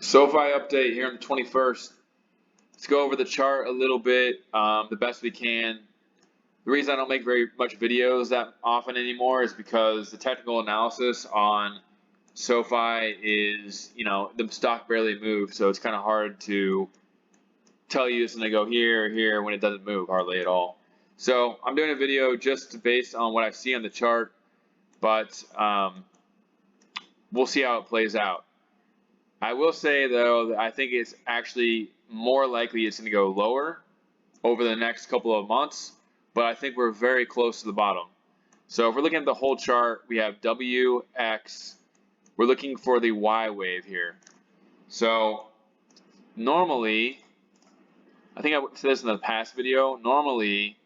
SOFI update here on the 21st. Let's go over the chart a little bit, the best we can. The reason I don't make very much videos that often anymore is because the technical analysis on SOFI is, the stock barely moves, so it's kind of hard to tell you it's going to go here or here when it doesn't move hardly at all. So I'm doing a video just based on what I see on the chart, but we'll see how it plays out. I will say, though, that I think it's actually more likely it's going to go lower over the next couple of months, but I think we're very close to the bottom. So if we're looking at the whole chart, we have WX. We're looking for the Y wave here. So normally, I think I said this in the past video, normally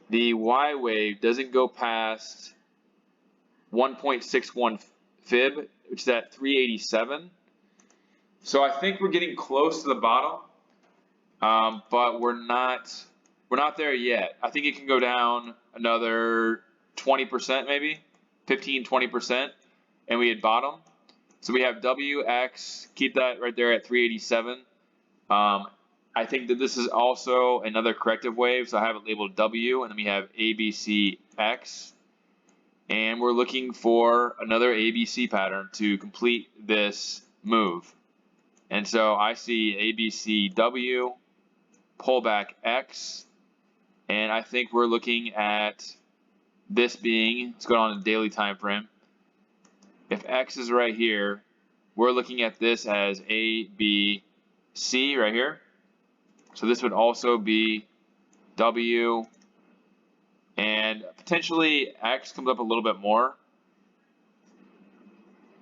the Y wave doesn't go past 1.61 fib, which is at 387. So I think we're getting close to the bottom, but we're not there yet. I think it can go down another 20%, maybe 15-20%, and we hit bottom. So we have WX, keep that right there at 387. I think that this is also another corrective wave, so I have it labeled W, and then we have ABCX. And we're looking for another ABC pattern to complete this move. And so I see ABCW, pullback X, and I think we're looking at this being, let's go on the daily time frame. If X is right here, we're looking at this as ABC right here. So this would also be W, and potentially X comes up a little bit more,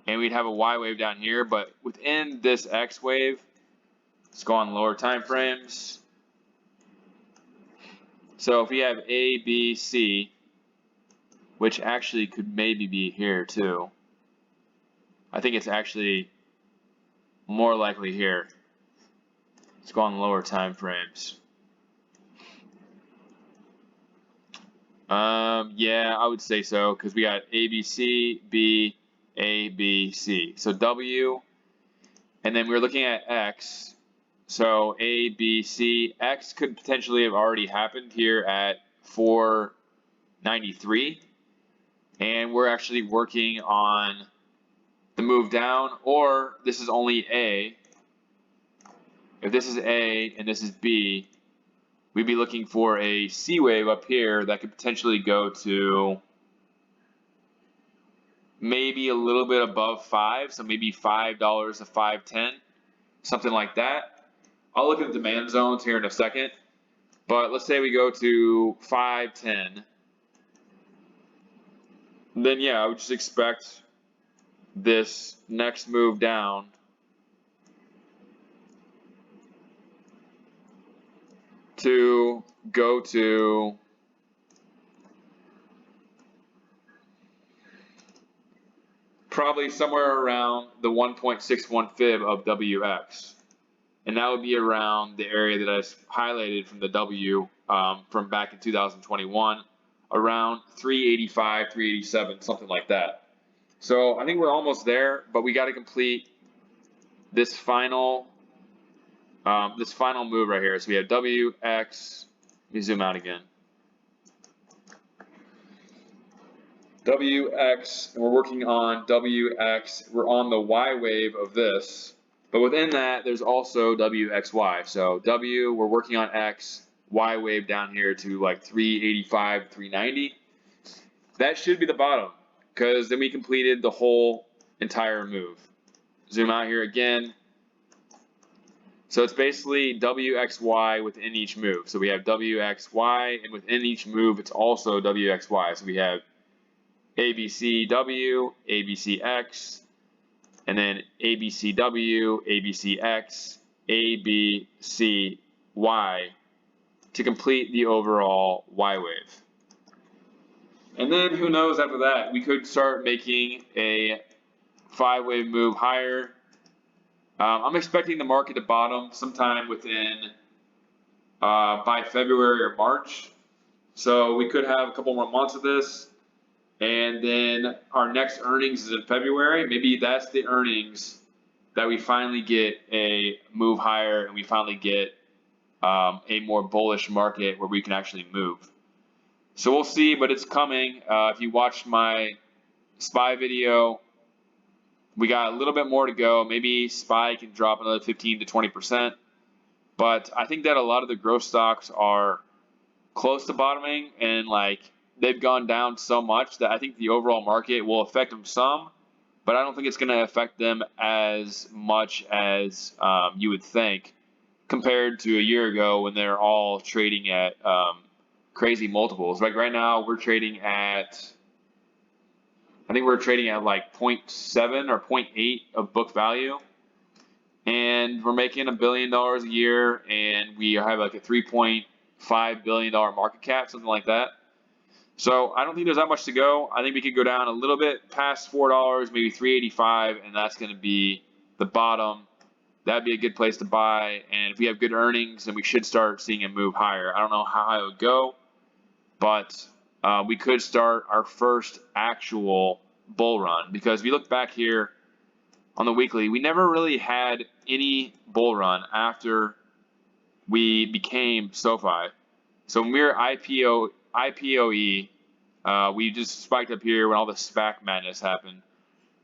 and we'd have a Y wave down here, but within this X wave, let's go on lower time frames. So if we have A, B, C, which actually could maybe be here too, I think it's actually more likely here. Let's go on lower time frames. Yeah, I would say so, because we got A, B, C, B, A, B, C. So W, and then we're looking at X. So A, B, C, X could potentially have already happened here at 493. And we're actually working on the move down, or this is only A. If this is A and this is B, we'd be looking for a C wave up here that could potentially go to maybe a little bit above 5, so maybe $5 to 5.10, something like that. I'll look at the demand zones here in a second, but let's say we go to 5.10. Then yeah, I would just expect this next move down to go to probably somewhere around the 1.61 fib of WX. And that would be around the area that I highlighted from the W from back in 2021, around 385, 387, something like that. So I think we're almost there, but we got to complete this final move right here. So we have WX. Let me zoom out again. WX, and we're working on WX. We're on the Y wave of this, but within that, there's also WXY. So W, we're working on X, Y wave down here to like 385, 390. That should be the bottom, because then we completed the whole entire move. Zoom out here again. So it's basically WXY within each move. So we have WXY, and within each move, it's also WXY. So we have ABCW, ABCX, and then ABCW, ABCX, ABCY to complete the overall Y wave. And then who knows after that, we could start making a 5-wave move higher. I'm expecting the market to bottom sometime within by February or March. So we could have a couple more months of this. and then our next earnings is in February. Maybe that's the earnings that we finally get a move higher and we finally get a more bullish market where we can actually move. So we'll see, but it's coming. If you watched my SPY video, we got a little bit more to go. Maybe SPY can drop another 15 to 20%. But I think that a lot of the growth stocks are close to bottoming, and like they've gone down so much that I think the overall market will affect them some, but I don't think it's going to affect them as much as you would think compared to a year ago when they're all trading at crazy multiples. Like right now, we're trading at, I think we're trading at like 0.7 or 0.8 of book value. And we're making $1 billion a year, and we have like a $3.5 billion market cap, something like that. So I don't think there's that much to go. I think we could go down a little bit past $4, maybe $3.85, and that's going to be the bottom. That'd be a good place to buy. And if we have good earnings, then we should start seeing it move higher. I don't know how high it would go, but we could start our first actual bull run, because if you look back here on the weekly, we never really had any bull run after we became SOFI. So when we were IPOE, we just spiked up here when all the SPAC madness happened.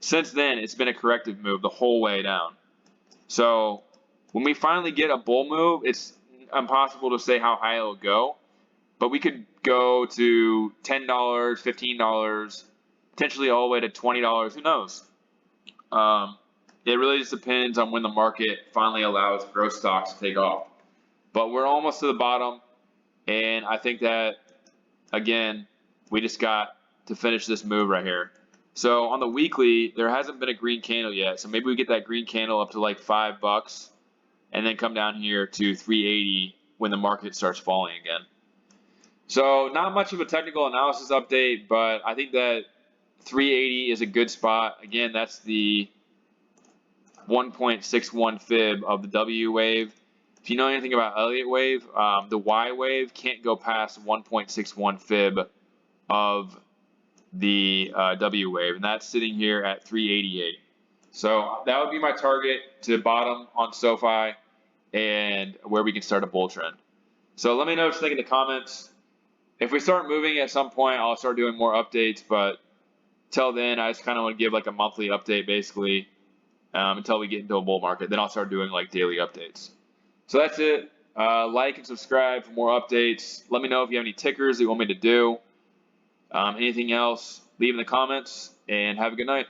Since then, it's been a corrective move the whole way down. So when we finally get a bull move, it's impossible to say how high it'll go, but we could go to $10, $15, potentially all the way to $20. Who knows? It really just depends on when the market finally allows growth stocks to take off. But we're almost to the bottom, and I think that, again, we just got to finish this move right here. So on the weekly, there hasn't been a green candle yet, so maybe we get that green candle up to like $5 and then come down here to 380 when the market starts falling again. So not much of a technical analysis update, but I think that 380 is a good spot. Again, that's the 1.61 fib of the W wave. If you know anything about Elliott wave, the Y wave can't go past 1.61 fib of the W wave, and that's sitting here at 388. So that would be my target to bottom on SOFI and where we can start a bull trend. So let me know what you think in the comments. If we start moving at some point, I'll start doing more updates, but till then, I just kind of want to give like a monthly update basically until we get into a bull market. Then I'll start doing like daily updates. So that's it. Like and subscribe for more updates. Let me know if you have any tickers that you want me to do. Anything else, leave in the comments, and have a good night.